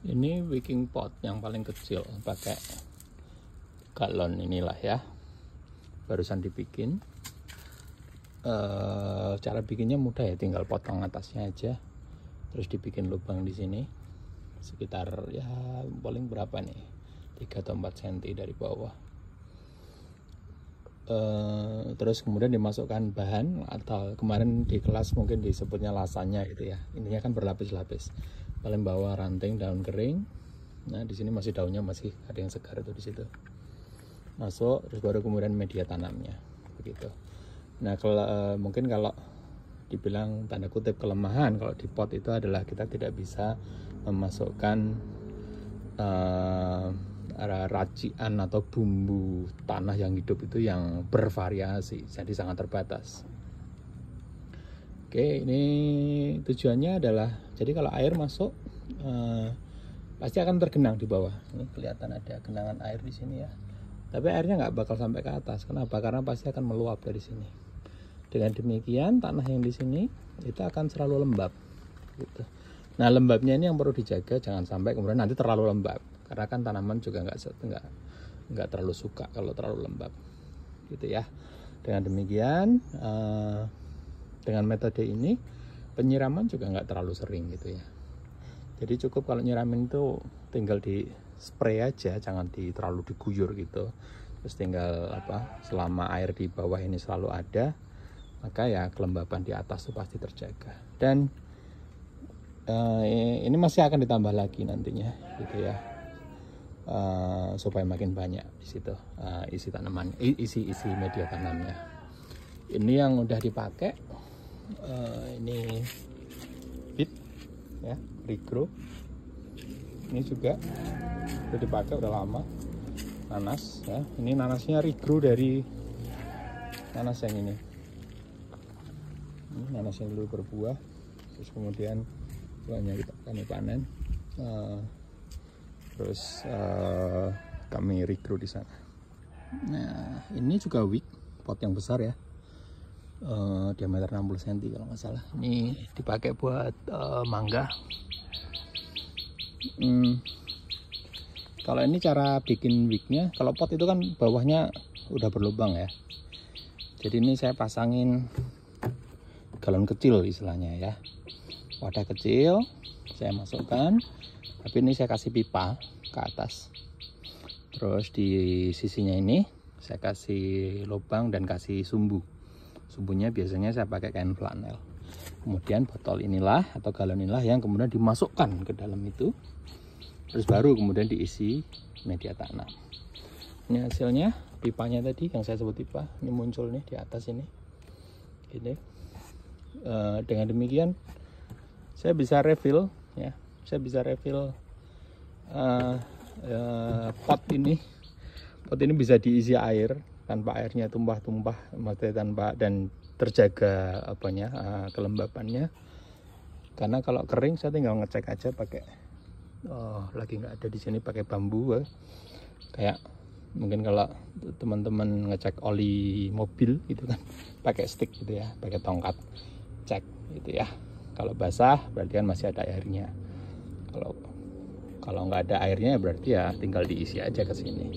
Ini wicking pot yang paling kecil, pakai galon inilah ya, barusan dibikin. Cara bikinnya mudah ya, tinggal potong atasnya aja, terus dibikin lubang di sini sekitar ya paling berapa nih, 3 atau 4 cm dari bawah. Terus kemudian dimasukkan bahan, atau kemarin di kelas mungkin disebutnya lasanya gitu ya. Ininya kan berlapis-lapis. Paling bawah ranting daun kering. Nah di sini masih daunnya masih ada yang segar itu di situ. Masuk, terus baru kemudian media tanamnya begitu. Nah mungkin kalau dibilang tanda kutip kelemahan kalau di pot itu adalah kita tidak bisa memasukkan racian atau bumbu tanah yang hidup itu yang bervariasi, jadi sangat terbatas. Oke, ini tujuannya adalah jadi kalau air masuk pasti akan tergenang di bawah. Ini kelihatan ada genangan air di sini ya, tapi airnya nggak bakal sampai ke atas. Kenapa? Karena pasti akan meluap dari sini. Dengan demikian tanah yang di sini itu akan selalu lembab gitu. Nah lembabnya ini yang perlu dijaga, jangan sampai kemudian nanti terlalu lembab, karena kan tanaman juga nggak terlalu suka kalau terlalu lembab gitu ya. Dengan demikian dengan metode ini penyiraman juga nggak terlalu sering gitu ya. Jadi cukup kalau nyiramin itu tinggal di spray aja, jangan terlalu diguyur gitu. Terus tinggal selama air di bawah ini selalu ada, maka ya kelembaban di atas itu pasti terjaga. Dan ini masih akan ditambah lagi nantinya gitu ya, supaya makin banyak di situ isi tanaman, isi media tanamnya. Ini yang udah dipakai, ini bit ya, regrow. Ini juga udah dipakai, udah lama. Nanas ya, ini nanasnya regrow dari nanas yang ini nanas yang dulu berbuah, terus kemudian buahnya kami panen, terus kami regrow di sana. Nah ini juga wick pot yang besar ya, diameter 60 cm kalau nggak salah. Ini dipakai buat mangga. Kalau ini cara bikin wicknya, kalau pot itu kan bawahnya udah berlubang ya, jadi ini saya pasangin galon kecil istilahnya ya, wadah kecil saya masukkan, tapi ini saya kasih pipa ke atas, terus di sisinya ini saya kasih lubang dan kasih sumbunya biasanya saya pakai kain flanel. Kemudian botol inilah atau galon inilah yang kemudian dimasukkan ke dalam itu, terus baru kemudian diisi media tanam. Ini hasilnya, pipanya tadi yang saya sebut pipa, ini muncul nih di atas ini gini. Dengan demikian saya bisa refill ya, saya bisa refill pot ini bisa diisi air tanpa airnya tumpah-tumpah, maksudnya tanpa, dan terjaga kelembabannya. Karena kalau kering saya tinggal ngecek aja pakai lagi nggak ada di sini, pakai bambu kayak mungkin kalau teman-teman ngecek oli mobil gitu kan, pakai stick gitu ya, pakai tongkat cek gitu ya. Kalau basah berarti kan masih ada airnya, kalau nggak ada airnya berarti ya tinggal diisi aja ke sini.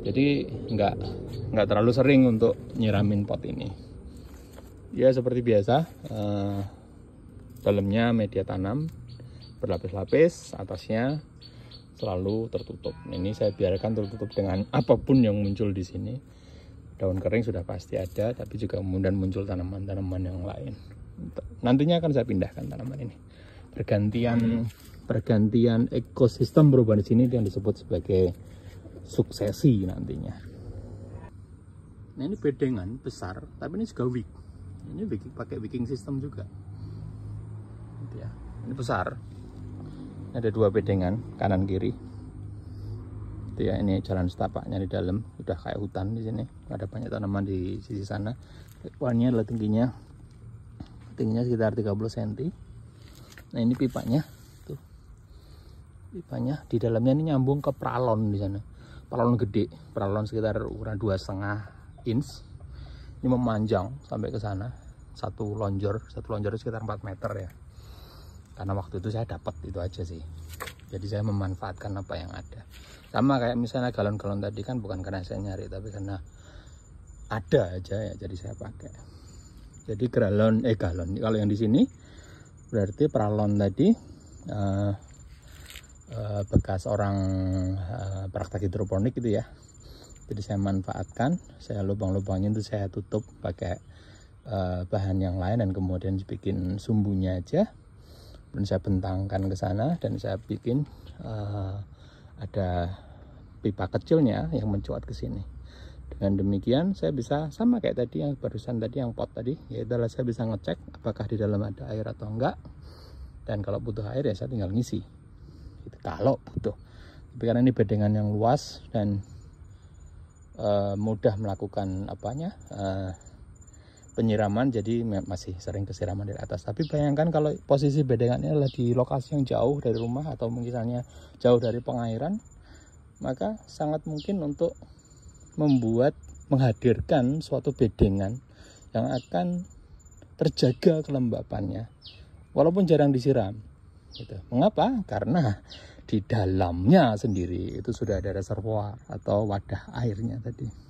Jadi nggak terlalu sering untuk nyiramin pot ini ya, seperti biasa. Dalamnya media tanam berlapis-lapis, atasnya selalu tertutup. Ini saya biarkan tertutup dengan apapun yang muncul di sini. Daun kering sudah pasti ada, tapi juga kemudian muncul tanaman-tanaman yang lain. Nantinya akan saya pindahkan tanaman ini. Pergantian ekosistem perubahan di sini yang disebut sebagai suksesi nantinya. Nah ini bedengan besar, tapi ini juga wick. Ini pakai wicking system juga. Gitu ya. Ini besar. Ada 2 bedengan kanan kiri. Itu ya, ini jalan setapaknya di dalam, udah kayak hutan di sini. Ada banyak tanaman di sisi sana. Warnanya adalah tingginya sekitar 30 cm. Nah ini pipanya tuh, pipanya di dalamnya ini nyambung ke pralon di sana, pralon gede, pralon sekitar ukuran 2,5 inch. Ini memanjang sampai ke sana, satu lonjor sekitar 4 meter ya, karena waktu itu saya dapat itu aja sih. Jadi saya memanfaatkan apa yang ada. Sama kayak misalnya galon-galon tadi kan bukan karena saya nyari, tapi karena ada aja ya, jadi saya pakai. Jadi galon kalau yang di sini berarti peralon tadi bekas orang praktek hidroponik gitu ya. Jadi saya manfaatkan, saya lubang-lubangnya itu saya tutup pakai bahan yang lain, dan kemudian bikin sumbunya aja, dan saya bentangkan ke sana, dan saya bikin ada pipa kecilnya yang mencuat ke sini. Dengan demikian saya bisa sama kayak tadi yang barusan tadi, yang pot tadi, yaitu saya bisa ngecek apakah di dalam ada air atau enggak, dan kalau butuh air ya saya tinggal ngisi itu kalau butuh. Tapi karena ini bedengan yang luas dan mudah melakukan penyiraman, jadi masih sering kesiraman dari atas. Tapi bayangkan kalau posisi bedengannya adalah di lokasi yang jauh dari rumah atau misalnya jauh dari pengairan, maka sangat mungkin untuk menghadirkan suatu bedengan yang akan terjaga kelembapannya walaupun jarang disiram gitu. Mengapa? Karena di dalamnya sendiri itu sudah ada reservoir atau wadah airnya tadi.